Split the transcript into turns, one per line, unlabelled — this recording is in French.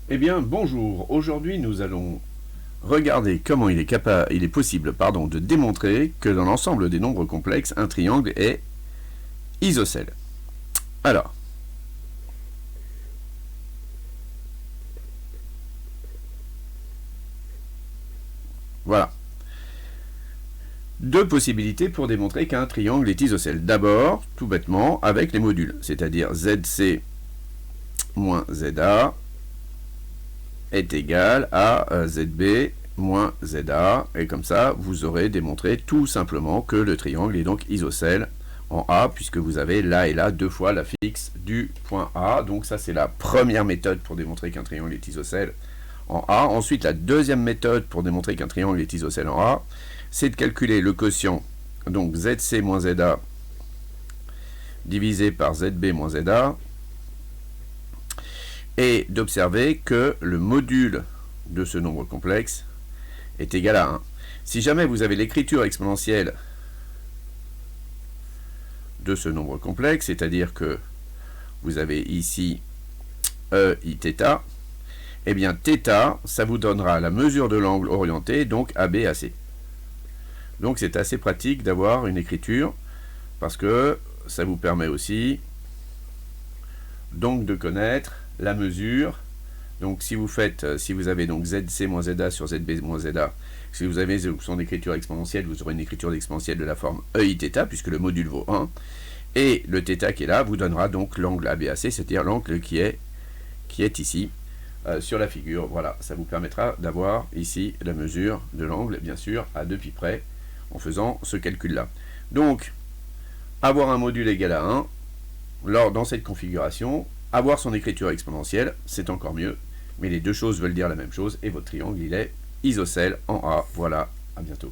Eh bien, bonjour. Aujourd'hui, nous allons regarder comment il est possible de démontrer que dans l'ensemble des nombres complexes, un triangle est isocèle. Alors, voilà. Deux possibilités pour démontrer qu'un triangle est isocèle. D'abord, tout bêtement, avec les modules, c'est-à-dire ZC moins ZA est égal à ZB moins ZA, et comme ça, vous aurez démontré tout simplement que le triangle est donc isocèle en A, puisque vous avez là et là deux fois la fixe du point A. Donc ça, c'est la première méthode pour démontrer qu'un triangle est isocèle en A. Ensuite, la deuxième méthode pour démontrer qu'un triangle est isocèle en A, c'est de calculer le quotient, donc ZC moins ZA divisé par ZB moins ZA, et d'observer que le module de ce nombre complexe est égal à 1. Si jamais vous avez l'écriture exponentielle de ce nombre complexe, c'est-à-dire que vous avez ici E I θ, eh bien θ, ça vous donnera la mesure de l'angle orienté, donc ABAC. Donc c'est assez pratique d'avoir une écriture, parce que ça vous permet aussi donc de connaître la mesure. Donc si vous avez donc ZC moins ZA sur ZB moins ZA, si vous avez son écriture exponentielle, vous aurez une écriture exponentielle de la forme EIθ, puisque le module vaut 1, et le θ qui est là vous donnera donc l'angle ABAC, c'est-à-dire l'angle qui est ici sur la figure. Voilà, ça vous permettra d'avoir ici la mesure de l'angle, bien sûr, à 2 pi près, en faisant ce calcul-là. Donc, avoir un module égal à 1, dans cette configuration, avoir son écriture exponentielle, c'est encore mieux, mais les deux choses veulent dire la même chose, et votre triangle, il est isocèle en A. Voilà, à bientôt.